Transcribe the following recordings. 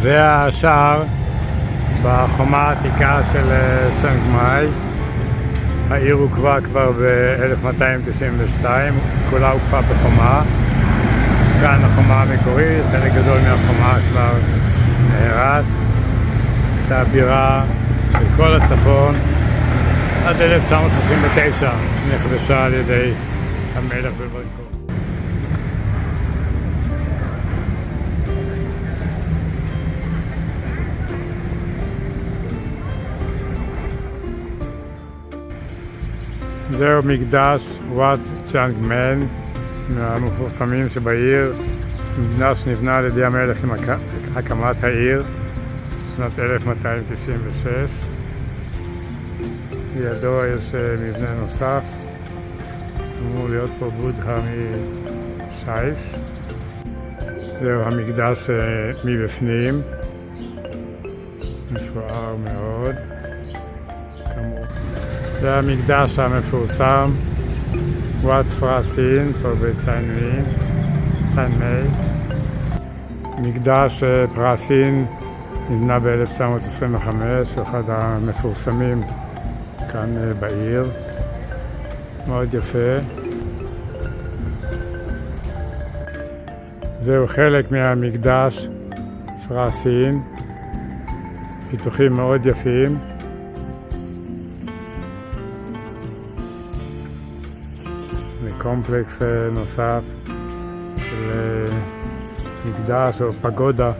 זה השער בחומה העתיקה של צ'אנג מאי. העיר הוקמה כבר ב-1292, כולה הוקמה בחומה. כאן החומה המקורית, חלק גדול מהחומה כבר נהרס. הייתה בירה של כל הצפון עד 1939, שנכבשה על ידי המלך בברקו. זהו מקדש וואט צ'אנג מן, מהמפורסמים שבעיר. מקדש נבנה על ידי המלך עם הקמת העיר בשנת 1296. לידו יש מבנה נוסף, אמור להיות פה בודהה משייש. זהו המקדש מבפנים, מפואר מאוד. זה המקדש המפורסם, וואט פרסין, פה בצ'יין מיי. מקדש פרסין נבנה ב-1925, הוא אחד המפורסמים כאן בעיר, מאוד יפה. זהו חלק מהמקדש פרסין, פיתוחים מאוד יפים. קומפלקס נוסף של מקדש או פגודה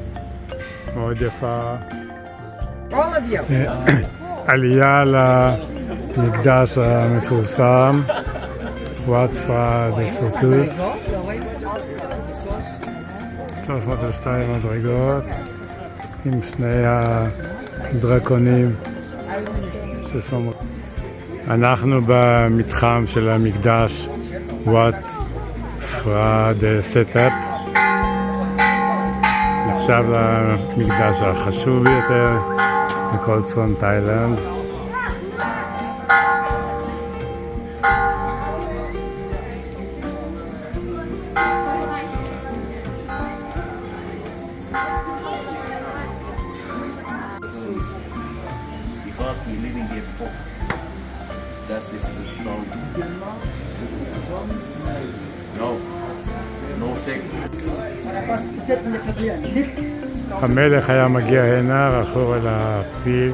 מאוד יפה. עלייה למקדש המפורסם וואט פרה דה סוטוט, 302 מדרגות עם שני הדרקונים ששומרים. אנחנו במתחם של המקדש וואט פרה דה סטאפ, נחשב למקדש החשוב ביותר בכל צפון תאילנד. המלך היה מגיע הנה, רכוב על הפיל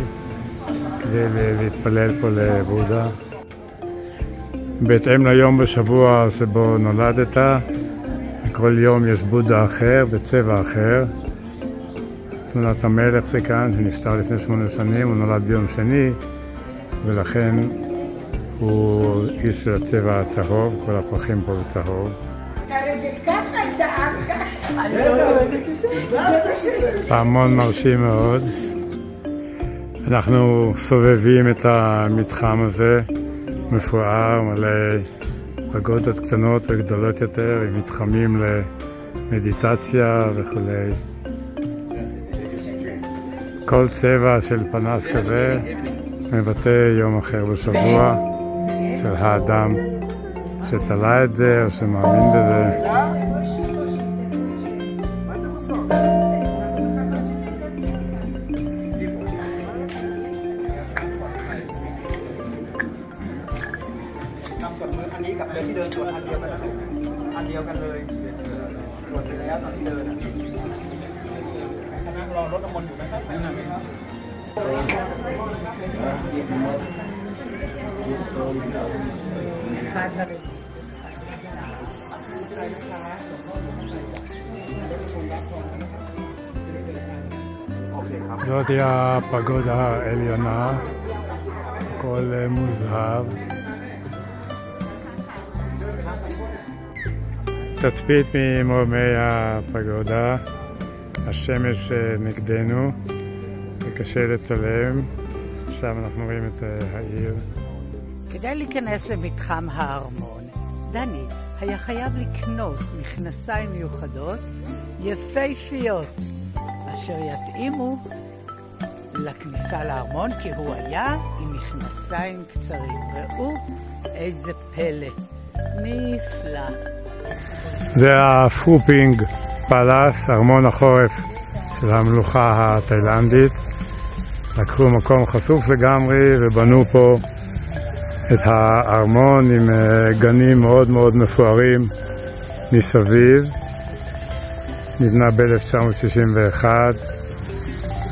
כדי להתפלל פה לבודה. בהתאם ליום בשבוע שבו נולדת, כל יום יש בודה אחר, בצבע אחר. תמונת המלך שכאן, שנפטר לפני 8 שנים, הוא נולד ביום שני, ולכן הוא איש של הצבע הצהוב, כל הפרחים פה בצהוב. פעמון מרשים מאוד. אנחנו סובבים את המתחם הזה, מפואר, מלא פגודות קטנות וגדולות יותר, עם מתחמים למדיטציה וכולי. כל צבע של פנס כזה מבטא יום אחר בשבוע של האדם שתלה את זה או שמאמין בזה. זאת היא הפגודה העליונה, הכל מוזהב. תצפית ממרומי הפגודה, השמש נגדנו, וקשה לצלם. עכשיו אנחנו רואים את העיר. כדי להיכנס למתחם הארמון, דני היה חייב לקנות מכנסיים מיוחדות יפהפיות, אשר יתאימו לכניסה לארמון, כי הוא היה עם מכנסיים קצרים. ראו איזה פלא, נפלא. זה הפרופינג פלאס, ארמון החורף של המלוכה התאילנדית. לקחו מקום חשוף לגמרי ובנו פה את הארמון עם גנים מאוד מאוד מפוארים מסביב. נבנה ב-1961.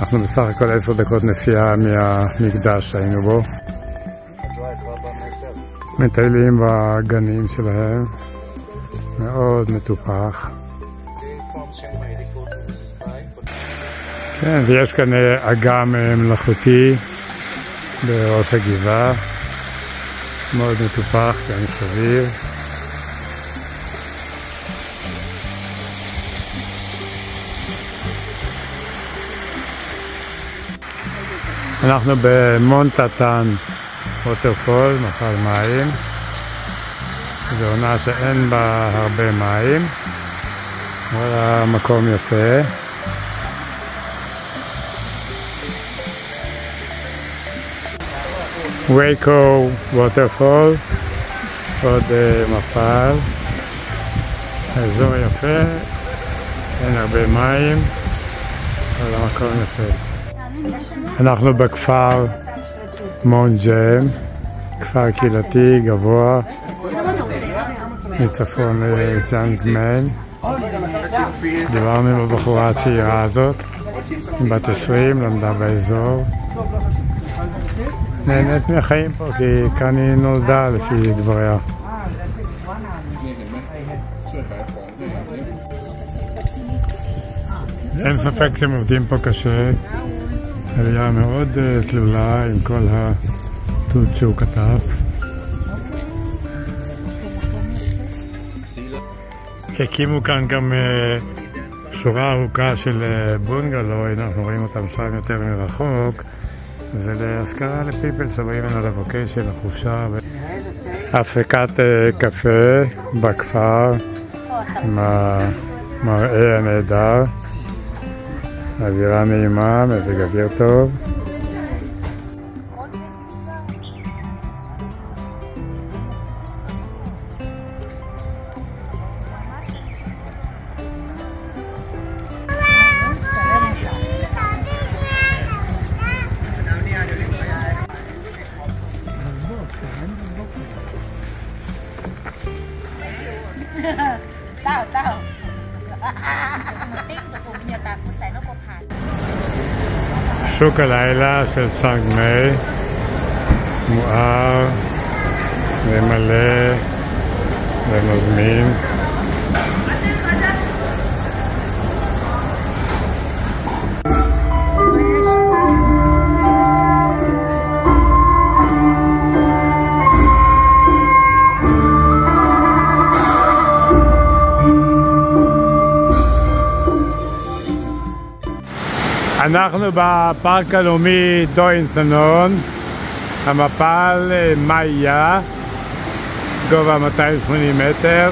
אנחנו בסך הכל 10 דקות נסיעה מהמקדש שהיינו בו. מטיילים בגנים שלהם, מאוד מטופח. כן, ויש כאן אגם מלאכותי בראש הגבעה, מאוד מטופח כאן מסביב. אנחנו במונטטן ווטרפול, מפל מים. זו עונה שאין בה הרבה מים, אבל המקום יפה. וייקו ווטרפול, עוד מפל. האזור יפה, אין הרבה מים, אבל המקום יפה. אנחנו בכפר מונג'ם, כפר קהילתי גבוה מצפון לג'אנגמן. דיברנו עם הבחורה הצעירה הזאת, עם בת 20, למדה באזור. נהנית מהחיים פה, כי כאן היא נולדה לפי דבריה. אין ספק שהם עובדים פה קשה. עלייה מאוד תלולה עם כל התות שהוא כתב. הקימו כאן גם שורה ארוכה של בונגלו, אנחנו רואים אותם שם יותר מרחוק. זה להשכרה לפיפל שבאים הנה לבקש של החופשה. הפסקת קפה בכפר עם המראה הנהדר. אווירה נעימה, מזג אוויר טוב. שוק הלילה של צ'אנג מאי, מואר ומלא ומזמין. אנחנו בפארק הלאומי דוין סנון, המפל מאיה, גובה 280 מטר,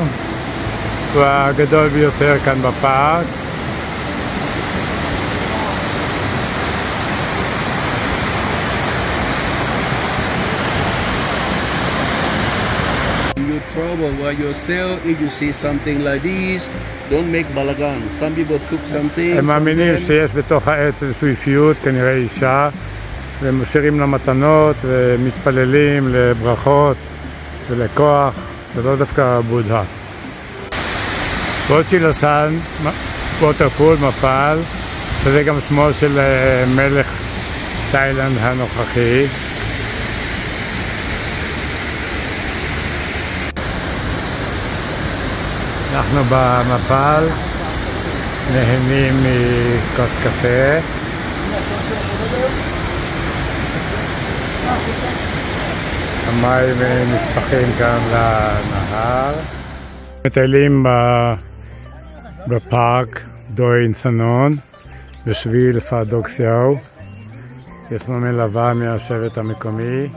הוא הגדול ביותר כאן בפארק. Trouble while you sell, if you see something like this, don't make balagan. Some people took something. הם מאמינים שיש בתוך העץ איזושהי אישיות, כנראה אישה, והם משאירים לה מתנות ומתפללים לברכות ולכוח, זה לא דווקא בודה. ווצ'ילוסן, ווטרפול, מפל, וזה גם שמו של מלך תאילנד הנוכחי. אנחנו במפל נהנים מכוס קפה. המים נשפכים כאן לנהר. מטיילים בפארק דוין סנון בשביל פאדוק סיאו. יש לנו מלווה מהשבט המקומי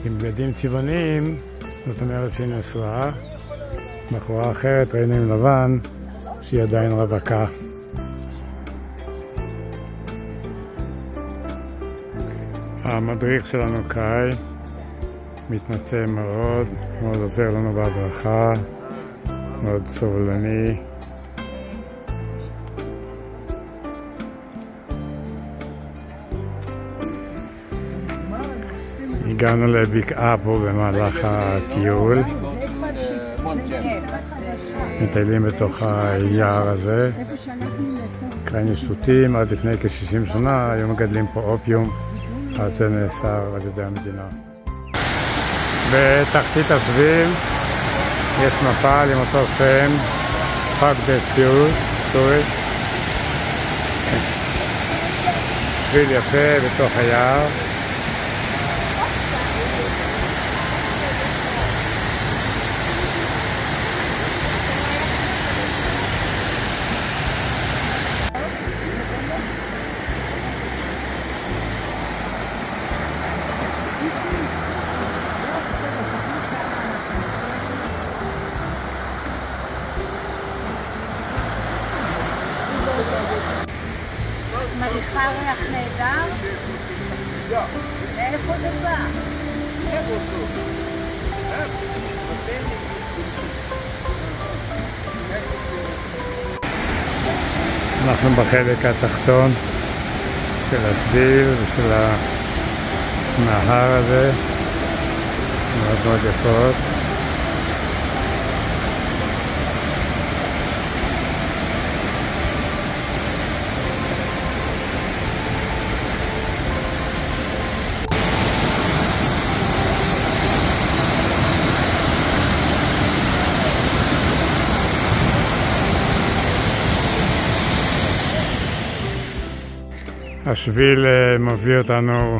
עם בגדים צבעוניים, זאת אומרת שהיא נשואה. בחורה אחרת ראינו עם לבן שהיא עדיין רווקה. המדריך שלנו קאי מתמצא מאוד, מאוד עוזר לנו בהדרכה, מאוד סובלני. הגענו לבקעה פה במהלך הטיול. מטיילים בתוך היער הזה. כאן יש שוטים, עד לפני כ-60 שנה היו מגדלים פה אופיום, עד שנאסר על ידי המדינה. בתחתית השביל יש מפל עם אותו שם, פארק דה סטורט. שביל יפה בתוך היער. מריחה ריח נהדר? מאיפה זה בא? אנחנו בחלק התחתון של השביל ושל הנהר הזה, מאוד מאוד יפות. השביל מביא אותנו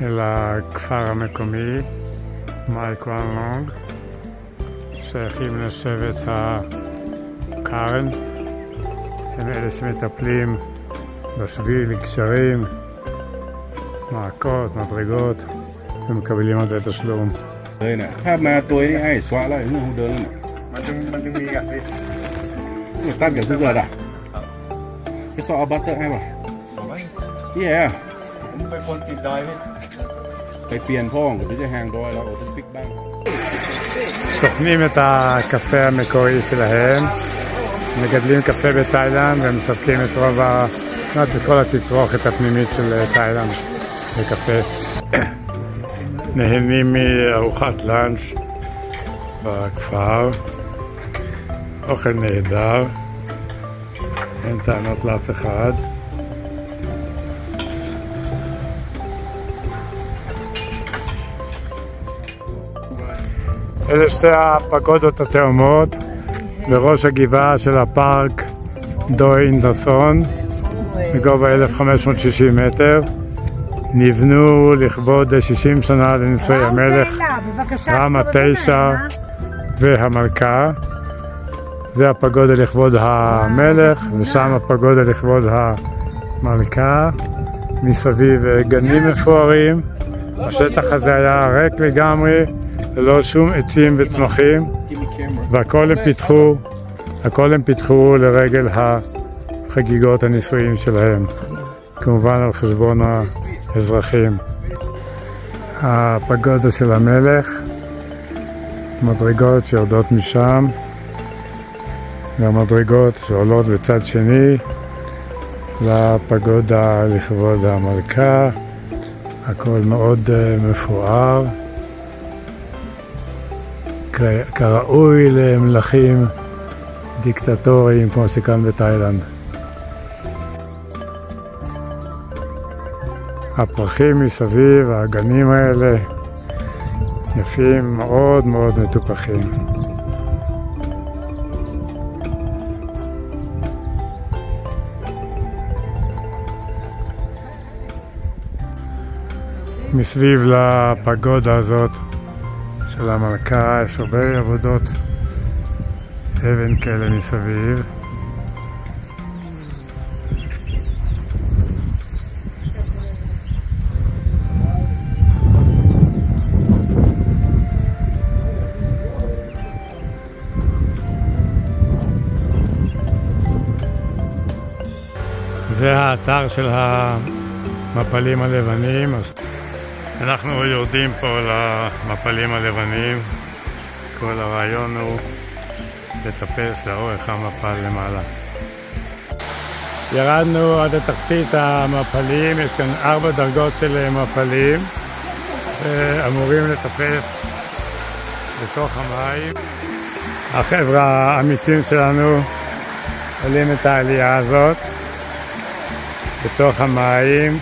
אל הכפר המקומי, מאי קואן לונג, שייכים לשבט הקארן. הם אלה שמטפלים בשביל, גשרים, מעקות, מדרגות, ומקבלים על זה תשלום. ถ้ามาตัวนี้ไอ้สวะแล้วนู่นเดินมันจะมีกันดิตั้งอย่างทุกระดับไปสอบบัตเตอร์ให้ป่ะผมเป็นคนติดดอยไปเปลี่ยนพ่องหรือจะแหงดอยแล้วจะปิกบ้าง טוחנים את הקפה המקורי שלהם, מגדלים קפה בתאילנד ומספקים את רוב כל התצרוכת הפנימית של תאילנד לקפה. נהנים מארוחת לאנץ' בכפר, אוכל נהדר, אין טענות לאף אחד. אלה שתי הפגודות התאומות בראש הגבעה של הפארק דו אינדרסון בגובה 1560 מטר, נבנו לכבוד 60 שנה לנישואי המלך רמה 9 והמלכה. זה הפגודה לכבוד המלך ושם הפגודה לכבוד המלכה. מסביב גנים מפוארים, השטח הזה היה ריק לגמרי, ללא שום עצים וצמחים, והכל הם פיתחו לרגל החגיגות הנישואים שלהם, כמובן על חשבון האזרחים. הפגודה של המלך, מדרגות שיורדות משם, והמדרגות שעולות בצד שני לפגודה לכבוד המלכה. הכל מאוד מפואר, כראוי למלכים דיקטטוריים כמו שכאן בתאילנד. הפרחים מסביב, הגנים האלה יפים, מאוד מאוד מטופחים. מסביב לפגודה הזאת של המלכה יש הרבה עבודות אבן כאלה מסביב. זה האתר של המפלים הלבנים. אנחנו יורדים פה למפלים הלבנים. כל הרעיון הוא לטפס לאורך המפל למעלה. ירדנו עד התחתית המפלים, יש כאן 4 דרגות של מפלים. אמורים לטפס בתוך המים. החבר'ה האמיצים שלנו עולים את העלייה הזאת בתוך המים,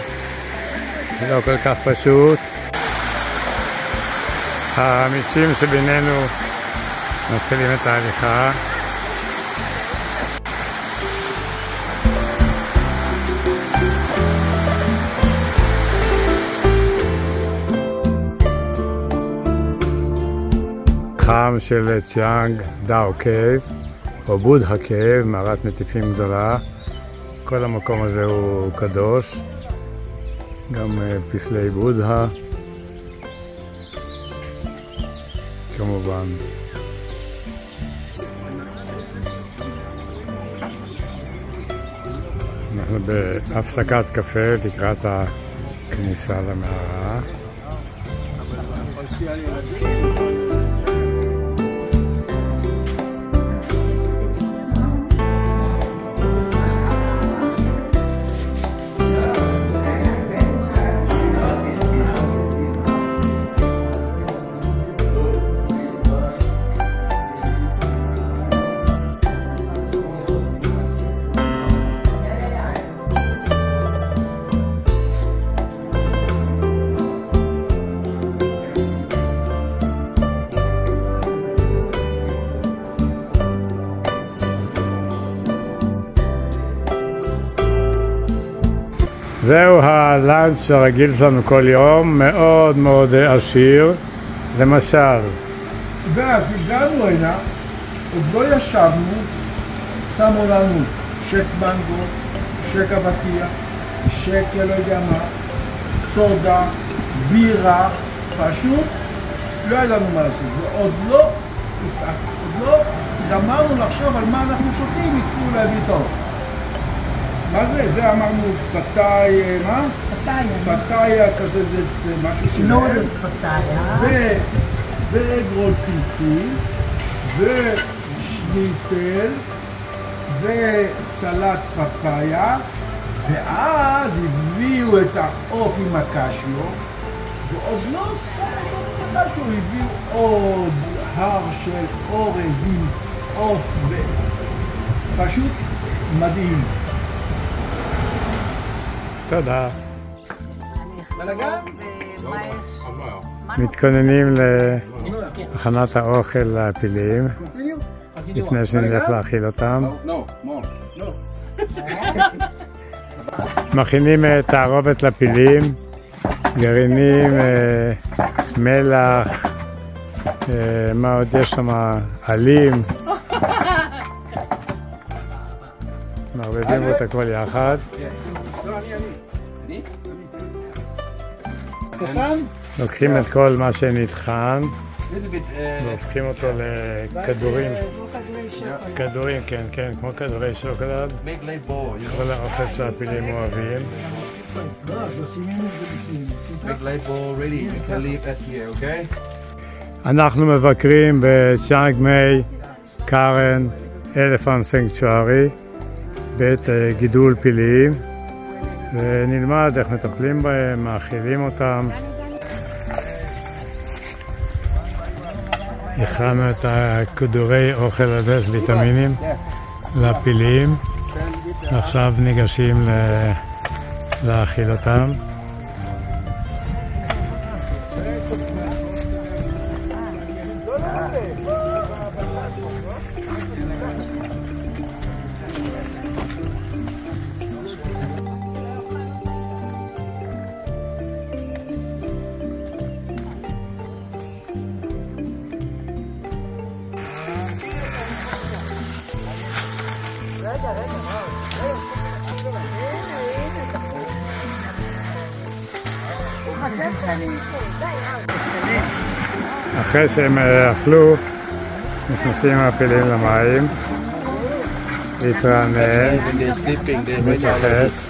זה לא כל כך פשוט. האמיצים שבינינו מתחילים את ההליכה. חם של צ'יאנג דאו קייב או בודה קייב, מערת נטיפים גדולה. כל המקום הזה הוא קדוש, גם פסלי בודה כמובן. אנחנו בהפסקת קפה לקראת הכניסה למערה. זהו הלאנץ' הרגיל שלנו כל יום, מאוד מאוד עשיר. למשל, ואז הגענו הנה, עוד לא ישבנו, שמו לנו שק מנגו, שק אבטיח, שק לא יודע מה, סודה, בירה, פשוט לא ידענו מה לעשות. ועוד לא גמרנו לחשוב על מה אנחנו שותים, התחילו להביא את האוכל. מה זה? זה אמרנו פתאי, מה? פתאיה כזה, זה משהו שלהם. נודס פתאיה. ואגרול פלפל, ושניצל, וסלט פפאיה, ואז הביאו את העוף עם הקשיו, ועוד לא סלט את הקשיו, הביאו עוד הר של אורז עם עוף, פשוט מדהים. תודה. בלגן? מתכוננים להכנת האוכל לפילים לפני שנלך להאכיל אותם. מכינים תערובת לפילים, גרעינים, מלח, מה עוד יש שם? עלים. מערבבים את הכל יחד. לוקחים את כל מה שנטחן והופכים אותו לכדורים. כדורים, כן, כן, כמו כדורי שוקולד. כל האוכל שהפילים אוהבים. אנחנו מבקרים בצ'יאנג מאי קארן אלפנט סנקצ'וארי, בית גידול פילים, ונלמד איך מטפלים בהם, מאכילים אותם. הכנו את הכדורי אוכל הזה, ויטמינים לפילים, ועכשיו ניגשים להאכיל אותם. אחרי שהם אכלו, נכנסים הפילים למים, להתרענן, מתייחס.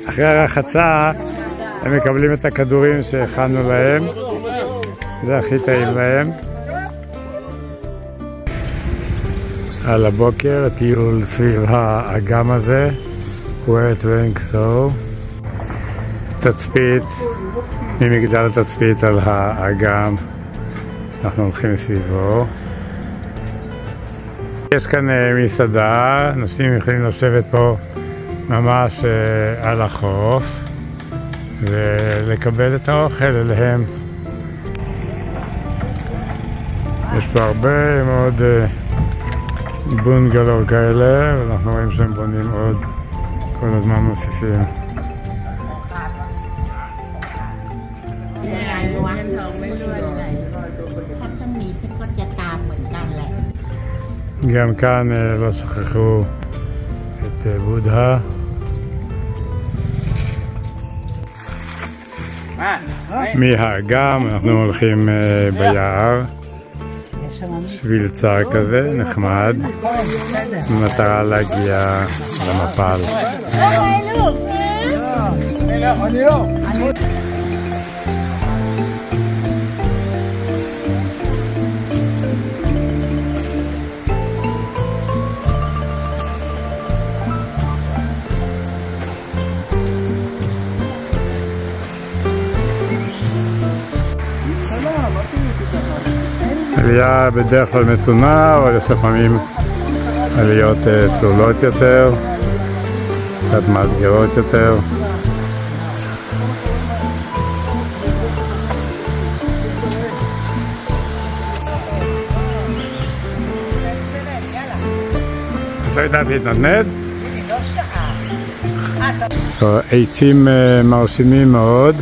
אחרי הרחצה הם מקבלים את הכדורים שהכנו להם, זה הכי טעים להם. על הבוקר, טיול סביב האגם הזה, where to rank so. תצפית, ממגדל תצפית על האגם, אנחנו הולכים סביבו. יש כאן מסעדה, אנשים יכולים לשבת פה ממש על החוף ולקבל את האוכל אליהם. יש פה הרבה מאוד בונגלו כאלה, ואנחנו רואים שהם בונים עוד, כל הזמן מוסיפים. גם כאן לא שכחו את בודה. מהאגם אנחנו הולכים ביער, שביל צר כזה, נחמד, במטרה להגיע למפל. עלייה בדרך כלל מתונה, אבל יש לפעמים עליות צלולות יותר, קצת מאתגרות יותר. לא יודעת להתנדנד? עצים מרשימים מאוד.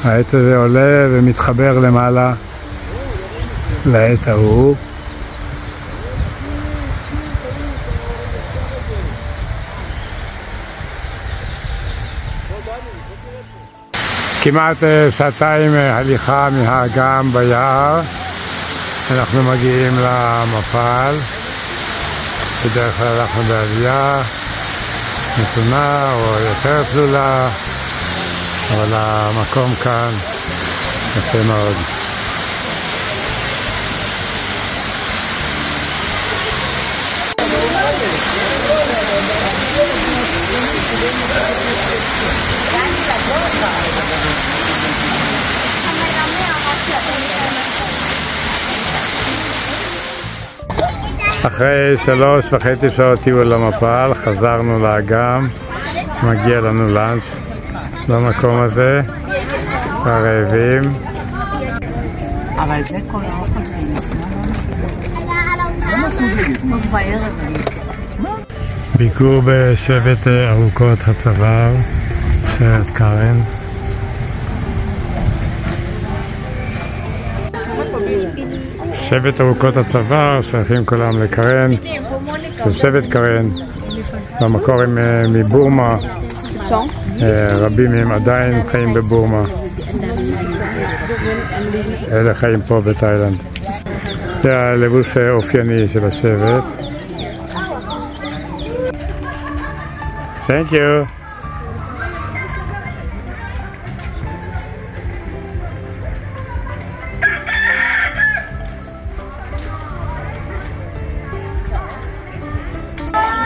העץ הזה עולה ומתחבר למעלה לעץ ההוא. כמעט שעתיים הליכה מהאגם ביער, אנחנו מגיעים למפל. בדרך כלל אנחנו בעלייה מתונה או יותר צלולה, אבל המקום כאן יפה מאוד. אחרי 3.5 שעות טיול למפל, חזרנו לאגם, מגיע לנו לאנץ' במקום הזה, הרעבים. אבל זה כל האוכל בערב. ביקור בשבט ארוכות הצוואר, שבט קרן. שבט ארוכות הצוואר שייכים כולם לקרן, של שבט קרן, במקור הם מבורמה, רבים מהם עדיין חיים בבורמה, אלה חיים פה בתאילנד. זה הלבוש האופייני של השבט. Thank you.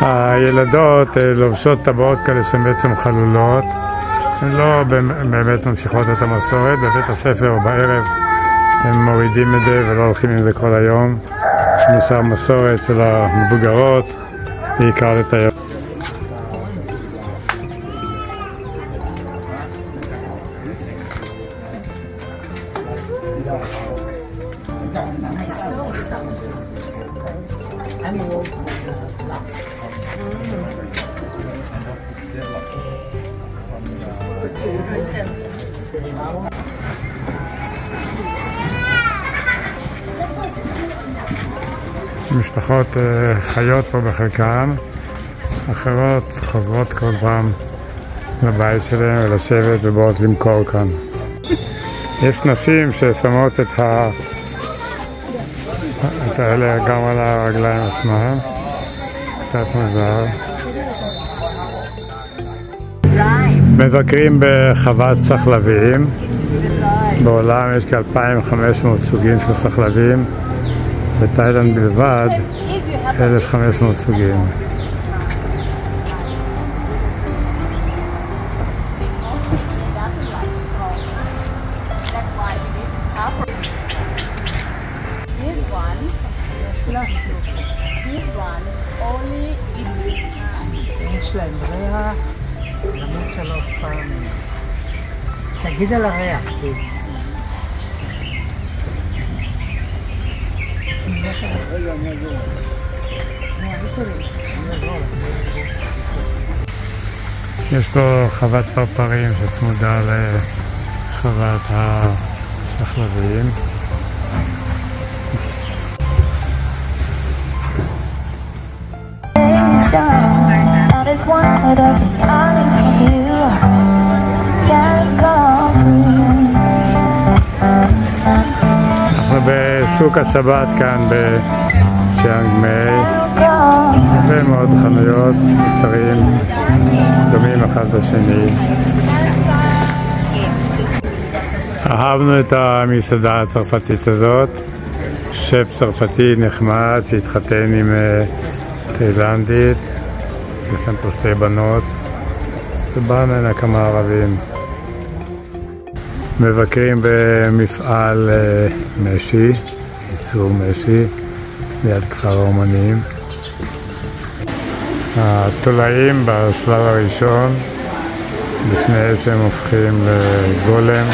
הילדות לובשות טבעות כאלה שהן בעצם חלולות, הן לא באמת ממשיכות את המסורת. בבית הספר או בערב הם מורידים את זה ולא הולכים עם זה כל היום. נשאר מסורת של המבוגרות, בעיקר לתיירות. משפחות חיות פה בחלקם, אחרות חוזרות כל פעם לבית שלהם ולשבת ובאות למכור כאן. יש נשים ששמות את האלה גם על הרגליים עצמם, קצת מוזר. מבקרים בחוות סחלבים. בעולם יש כ-2500 סוגים של סחלבים. בתאילנד בלבד 1,500 סוגים. יש להם ריח, למות 3 פעמים. תגיד על הריח, יש פה חוות פרפרים שצמודה לחוות השחלבים. אנחנו בשוק השבת כאן בצ'יאנג מאי, הרבה מאוד חנויות, מוצרים דומים אחד לשני. אהבנו את המסעדה הצרפתית הזאת, שף צרפתי נחמד שהתחתן עם תאילנדית, יש להם פה 2 בנות, ובא ממנה כמה ערבים. מבקרים במפעל משי, ייצור משי, ליד כפר האומנים. התולעים בשלב הראשון, לפני שהם הופכים לגולם,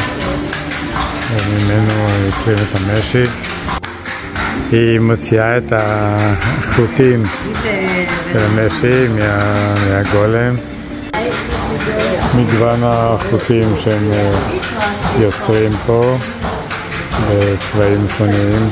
וממנו יוצרים את המשי. היא מוציאה את החוטים של המשי מהגולם. מגוון החוטים שהם יוצרים פה בצבעים שונים.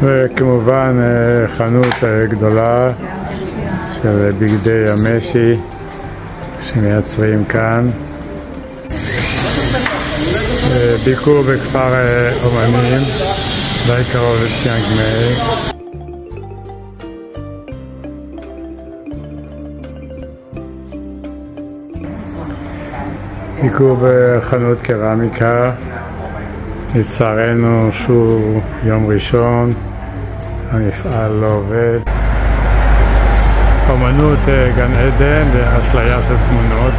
וכמובן חנות גדולה של בגדי המשי שמייצרים כאן. ביקור בכפר אומנים, די קרוב לצ'יאנג מאי. ביקור בחנות קרמיקה. לצערנו שוב יום ראשון, המפעל לא עובד. אומנות גן עדן ואשליה של תמונות.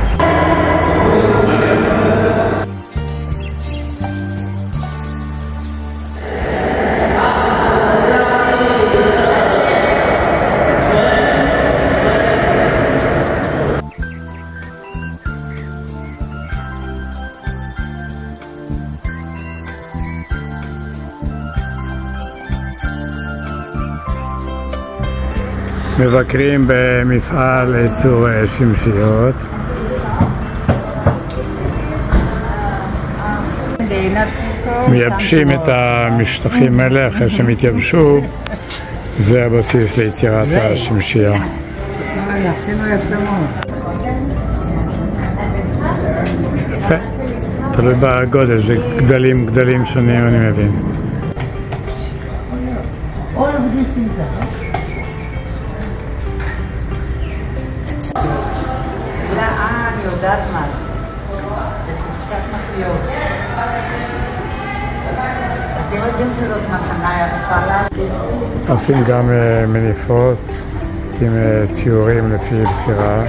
מבקרים במפעל ייצור שמשיות. מייבשים את המשטחים האלה, אחרי שהם התייבשו, זה הבסיס ליצירת השמשייה. יפה, תלוי בגודל, זה גדלים שונים, אני מבין. אני יודעת מה זה. זה קופסת מחיות. אתם יודעים שזאת מתנה יפה לה? עושים גם מניפות עם ציורים לפי בחירה.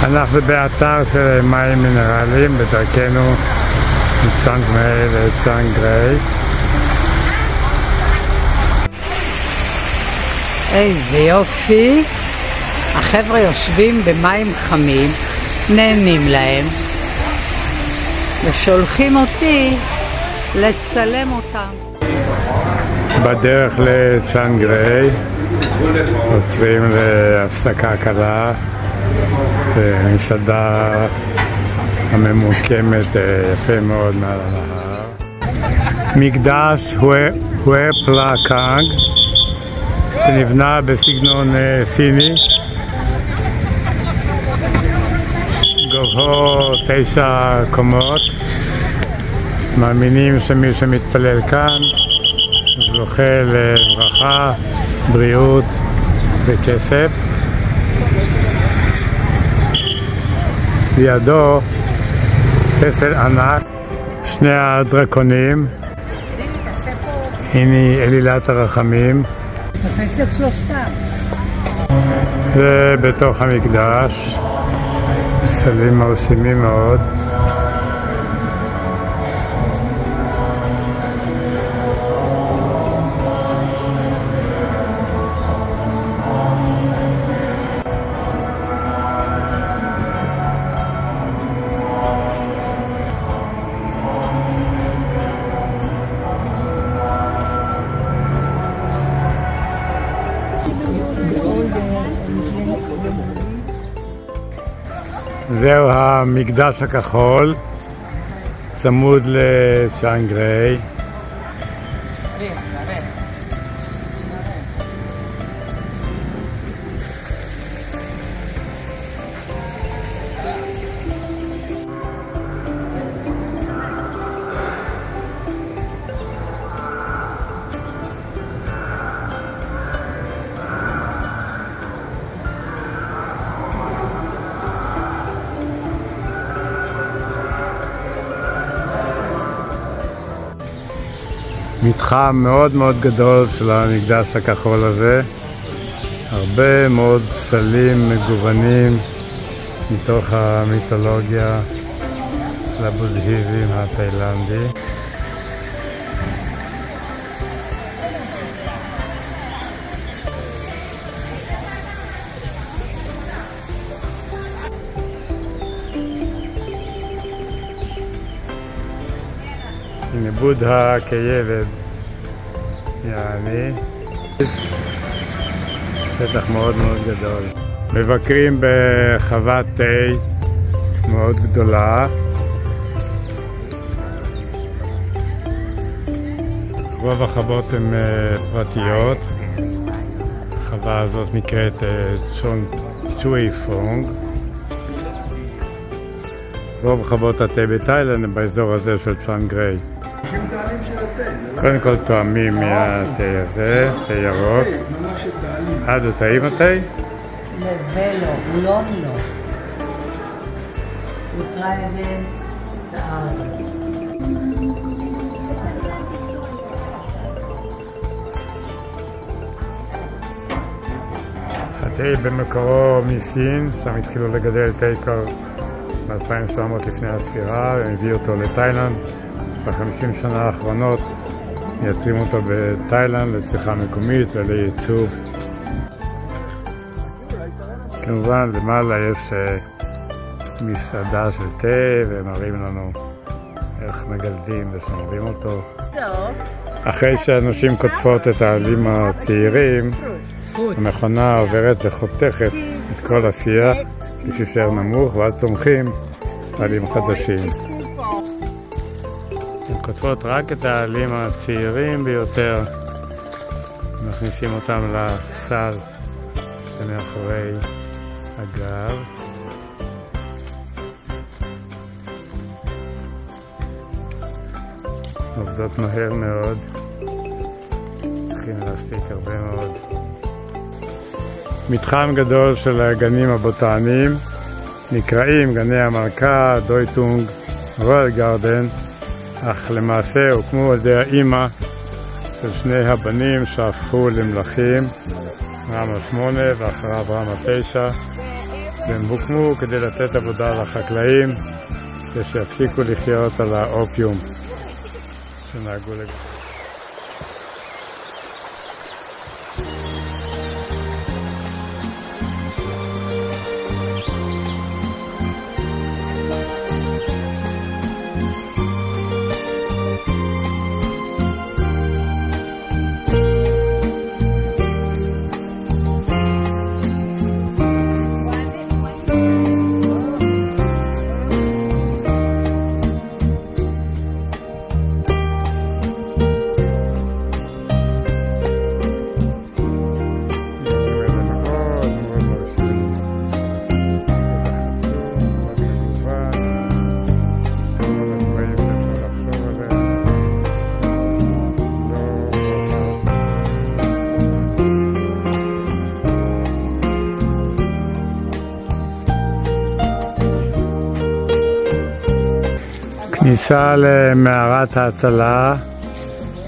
אנחנו באתר של מים מינרליים בדרכנו מצ'יאנג מאי לצ'יאנג ריי. איזה יופי. החבר'ה יושבים במים חמים, נהנים להם, ושולחים אותי לצלם אותם. בדרך לצ'יאנג ריי עוצרים להפסקה קלה במסעדה הממוקמת יפה מאוד מעל הנהר. מקדש הואה פלה קאנג שנבנה בסגנון סיני, גובהו 9 קומות. מאמינים שמי שמתפלל כאן זוכה לברכה, בריאות וכסף. לידו פסל ענק, שני הדרקונים. הנה אלילת הרחמים. תופס את שלושתם. ובתוך המקדש פסלים מרשימים מאוד. זהו המקדש הכחול, צמוד לצ'אנגריי. מתחם מאוד מאוד גדול של המקדש הכחול הזה, הרבה מאוד פסלים מגוונים מתוך המיתולוגיה של הבודהיזם התאילנדי. הנה בודה כילד, יעני, שטח מאוד מאוד גדול. מבקרים בחוות תה מאוד גדולה. רוב החוות הן פרטיות. החווה הזאת נקראת צ'וי פונג. רוב חוות התה בתאילנד הם באזור הזה של צ'אנגריי. קודם כל טועמים מהתה הזה, תה ירוק. זה טעים התה? לבלו, לא לא. הוא טרייבן דארץ. התה במקורו מסין, שם התחילו לגדל תה כבר ב-2700 לפני הספירה, והם הביאו אותו לתאילנד. ב-50 שנה האחרונות מייצרים אותו בתאילנד לצריכה מקומית ולייצוא. כמובן למעלה יש מסעדה של תה, והם מראים לנו איך מגלדים ושומרים אותו. אחרי שאנשים קוטפות את העלים הצעירים, המכונה עוברת וחותכת את כל השיח שישאר נמוך, ואז צומחים עלים חדשים. הן קוטפות רק את העלים הצעירים ביותר, מכניסים אותם לסל שמאחורי הגב. עובדות מהר מאוד, צריכים להספיק הרבה מאוד. מתחם גדול של הגנים הבוטניים נקראים גני המלכה, דויטונג, רויאל גארדן, אך למעשה הוקמו על ידי האימא של שני הבנים שהפכו למלכים, רמה 8 ואחריו רמה 9, והם הוקמו כדי לתת עבודה לחקלאים ושיפסיקו לחיות על האופיום שנהגו לגמרי. כניסה למערת ההצלה.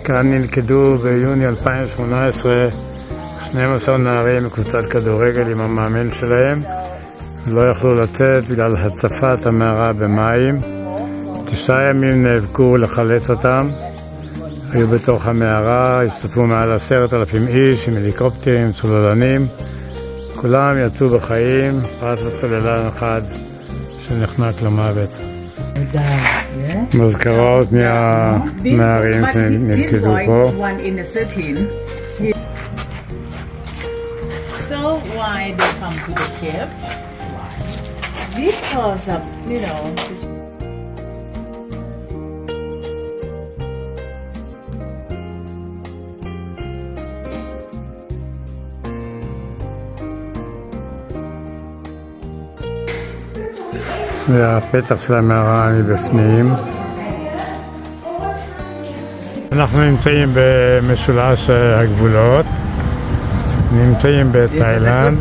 כאן נלכדו ביוני 2018 12 נערים מקבוצת כדורגל עם המאמן שלהם. לא יכלו לצאת בגלל הצפת המערה במים. 9 ימים נאבקו לחלץ אותם. היו בתוך המערה, השתתפו מעל 10,000 איש עם הליקופטרים, צוללנים. כולם יצאו בחיים, פרט לצוללן אחד שנחנק למוות. מזכרות מהנערים שנלכדו פה. So why they come to the ship? Because of, זה הפתח של המערה מבפנים. אנחנו נמצאים במשולש הגבולות. נמצאים בתאילנד.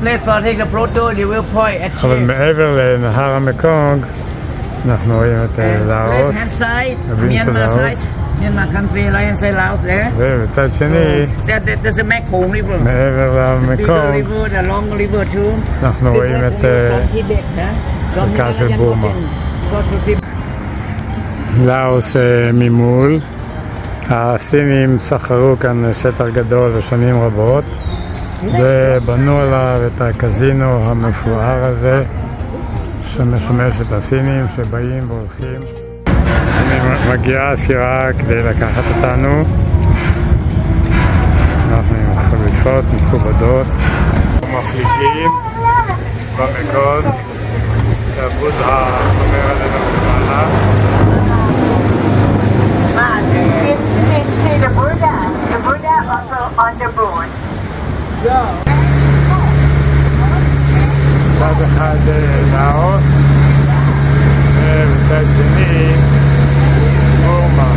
אבל מעבר לנהר המקונג אנחנו רואים את לאוס. ובצד שני, מעבר למקונג, אנחנו רואים את מרכז של בורמה. לאוס ממול. הסינים סחרו כאן שטח גדול לשנים רבות ובנו עליו את הקזינו המפואר הזה שמשמש את הסינים שבאים והולכים. מגיעה הסירה כדי לקחת אותנו. אנחנו עם חליפות מכובדות מפליגים במקונג. הבודה שומר עלינו למעלה. See the Buddha also on the board. צד אחד לאוס ובצד שני בורמה,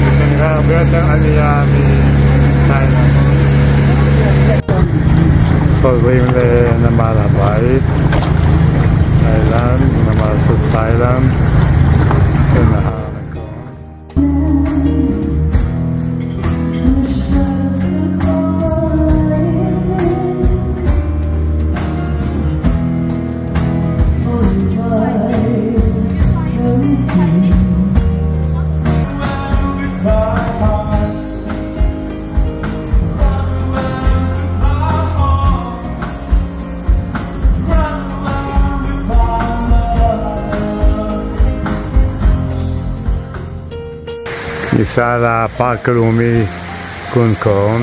שכנראה הרבה יותר עלייה מתאילנד. חוזרים לנמל הבית, תאילנד, נמל של תאילנד ונהר כניסה לפארק הלאומי קונקורן.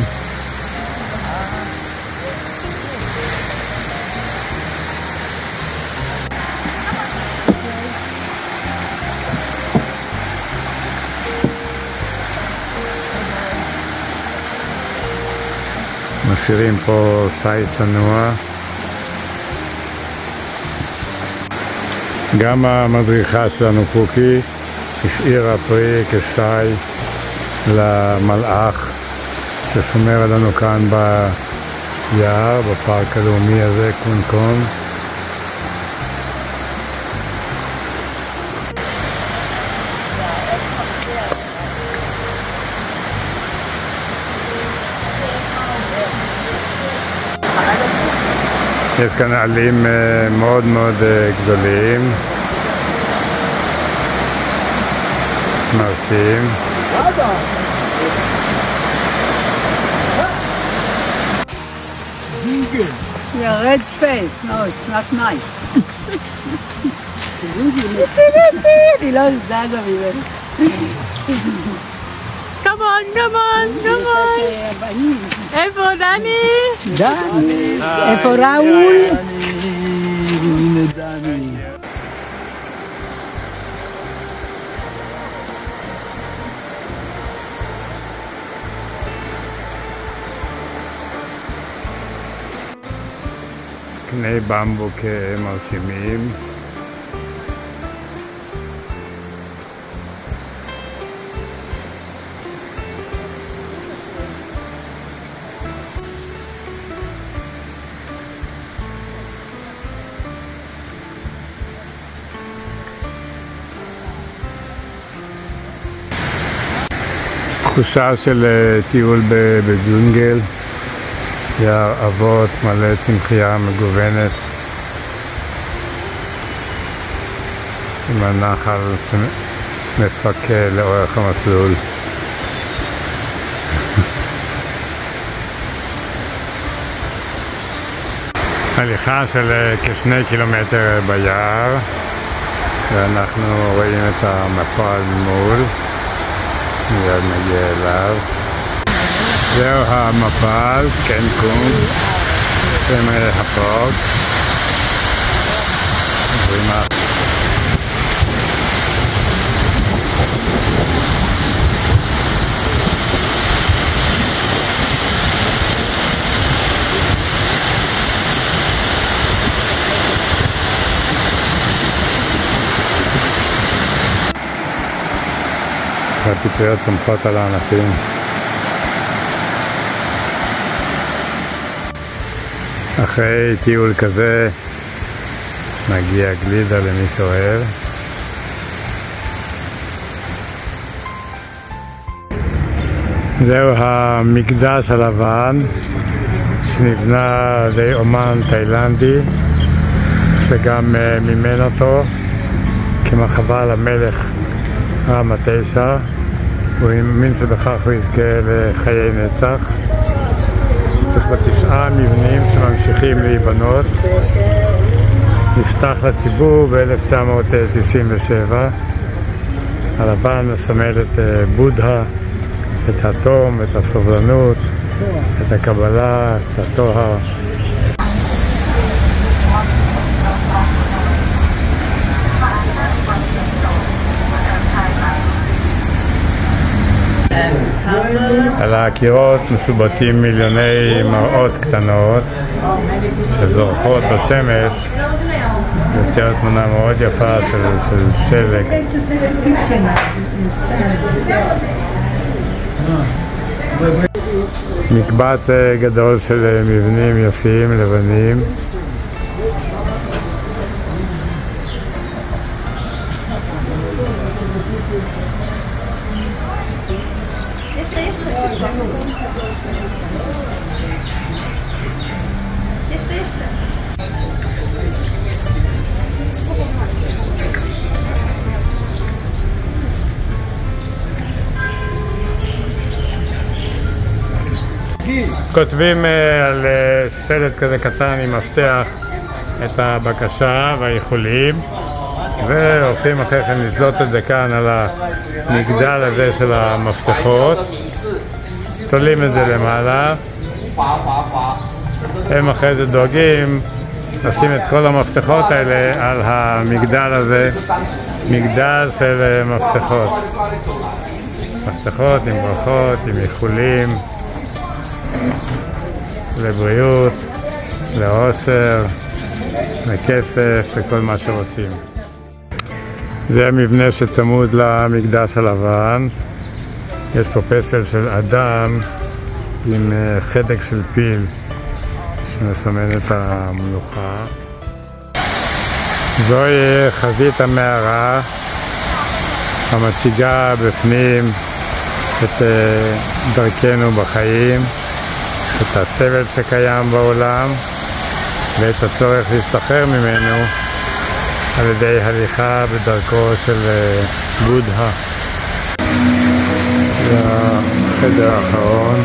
משאירים פה סי צנוע. גם המדריכה שלנו פוקי השאירה פרי כשי למלאך ששומר עלינו כאן ביער, בפארק הלאומי הזה, קונקורן. יש כאן עלים מאוד מאוד גדולים. מרשים. Your red face. No, it's not nice. היא לא זזה ממנו. Come on, come on, come on. איפה דני? דני. איפה ראול? הנה דני. קני במבוק מרשימים. תחושה של טיול בג'ונגל, יער אבות מלא צמחייה מגוונת עם הנחל שמפקה לאורך המסלול. הליכה של כ2 קילומטר ביער, ואנחנו רואים את המפל ממול, מיד נגיע אליו. זהו המפל, קנקון, שם הפארק. הפטריות צומחות על הענפים. אחרי טיול כזה מגיע גלידה למי שאוהב. זהו המקדש הלבן שנבנה על ידי אומן תאילנדי שגם מימן אותו כמחווה למלך רמה 9. הוא האמין שבכך הוא יזכה לחיי נצח. יש בה 9 מבנים שממשיכים להיבנות. נפתח לציבור ב-1997. הלבן מסמל את בודה, את התום, את הסובלנות, את הקבלה, את הטוהר. על הקירות משובצים מיליוני מראות קטנות שזורחות בשמש, יוצרת תמונה מאוד יפה של שלג. מקבץ גדול של מבנים יפים לבנים. כותבים על שלט כזה קטן עם מפתח את הבקשה והאיחולים, והולכים אחרי כן לזלות את זה כאן על המגדל הזה של המפתחות. תולים את זה למעלה, הם אחרי זה דואגים לשים את כל המפתחות האלה על המגדל הזה, מגדל של מפתחות. מפתחות עם ברכות, עם איחולים לבריאות, לאושר, לכסף וכל מה שרוצים. זה המבנה שצמוד למקדש הלבן. יש פה פסל של אדם עם חדק של פיל שמסמן את המלוכה. זוהי חזית המערה המציגה בפנים את דרכנו בחיים, את הסבל שקיים בעולם ואת הצורך להשתחרר ממנו על ידי הליכה בדרכו של בודה. זה החדר האחרון,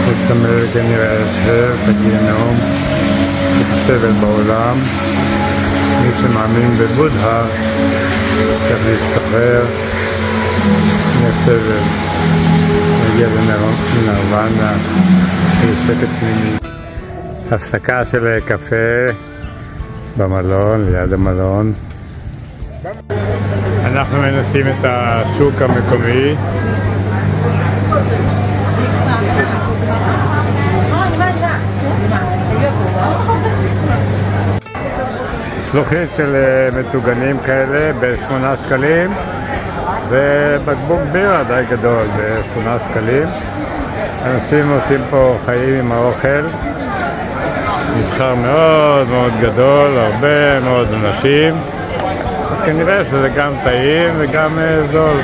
הוא מסמל כנראה את הגיהנום, את הסבל בעולם. מי שמאמין בבודה צריך להשתחרר מהסבל, להגיע לנירוונה, לשקט פנימי. הפסקה של קפה במלון, ליד המלון. אנחנו מנסים את השוק המקומי. צלוחית של מטוגנים כאלה ב8 שקלים, ובקבוק בירה די גדול ב8 שקלים. אנשים עושים פה חיים עם האוכל, מבחר מאוד מאוד גדול, הרבה מאוד אנשים, אז כנראה שזה גם טעים וגם זול.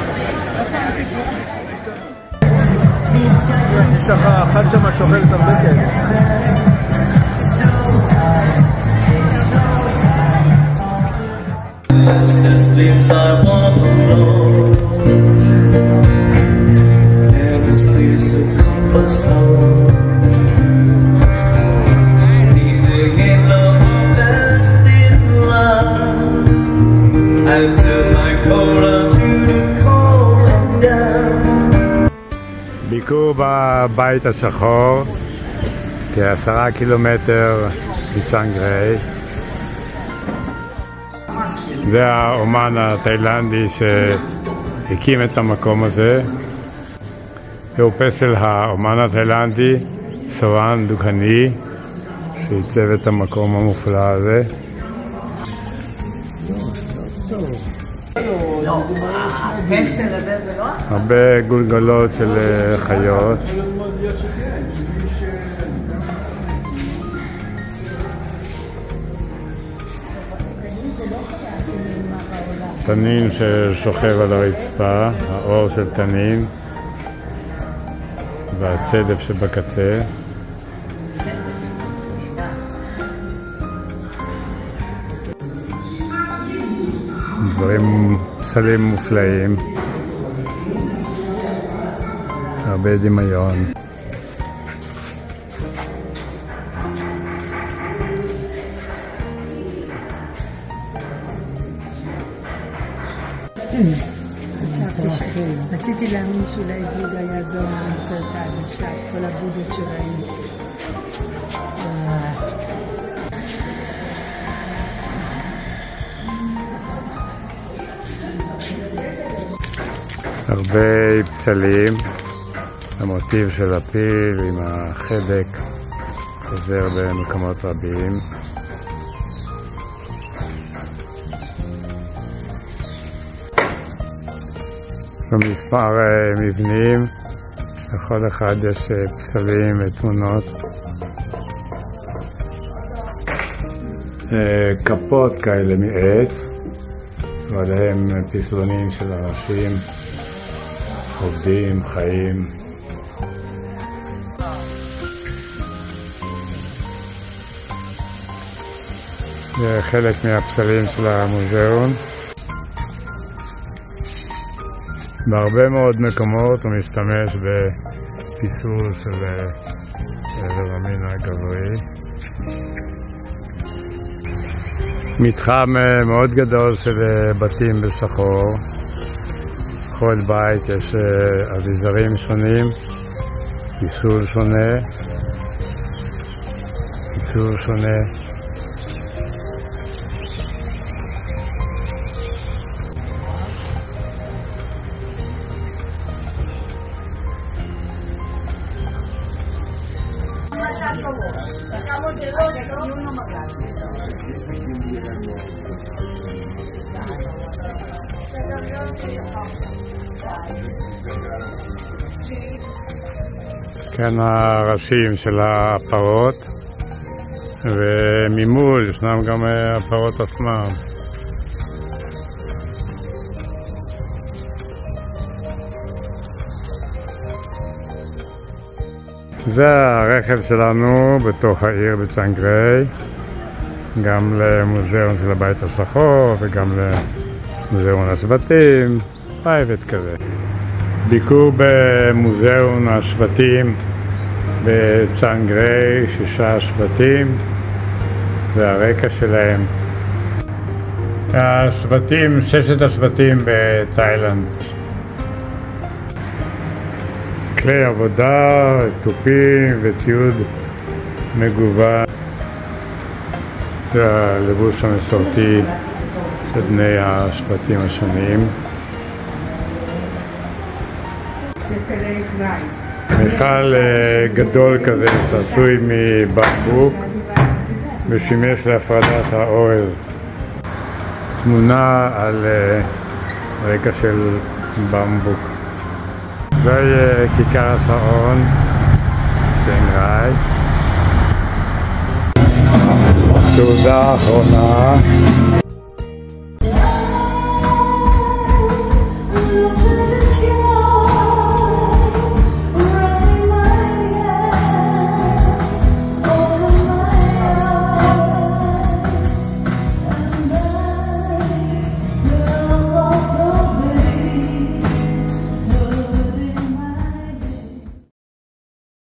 יש לך אחת שמה שאוכלת הרבה כאלה. ביקור בבית השחור, כ10 קילומטר מצ'אנג-ראי. זה האומן התאילנדי שהקים את המקום הזה. זהו פסל האומן התאילנדי, סורן דוקני, שעיצב את המקום המופלא הזה. הרבה גולגלות של חיות. תנין ששוכב על הרצפה, האור של תנין והצדף שבקצה. דברים, פסלים מופלאים, הרבה דמיון. רציתי להאמין שאולי בודה יעזור למצוא את העדשה, את כל הבודות שראינו. הרבה פסלים, המוטיב של הפיל עם החדק חוזר במקומות רבים. במספר מבנים, לכל אחד יש פסלים ותמונות. כפות כאלה מעץ, ועליהם פסלונים של אנשים עובדים, חיים. זה חלק מהפסלים של המוזיאון. בהרבה מאוד מקומות הוא משתמש בפיסול של המין הגברי. מתחם מאוד גדול של בתים בשחור. בכל בית יש אביזרים שונים, פיסול שונה, פיצול שונה. כאן הראשים של הפרות, וממול ישנם גם הפרות עצמם. זה הרכב שלנו בתוך העיר בצ'אנג-ראי, גם למוזיאון של הבית השחור וגם למוזיאון השבטים, פרייבט כזה. ביקור במוזיאון השבטים בצ'אנג-ראי, 6 שבטים והרקע שלהם. השבטים, 6 השבטים בתאילנד. כלי עבודה, תופים וציוד מגוון. זה הלבוש המסורתי של בני השבטים השונים. מיכל גדול כזה שעשוי מבמבוק ושימש להפרדת האורז. תמונה על רקע של במבוק. זה כיכר השעון, צ'אנג-ראי. תעודה אחרונה.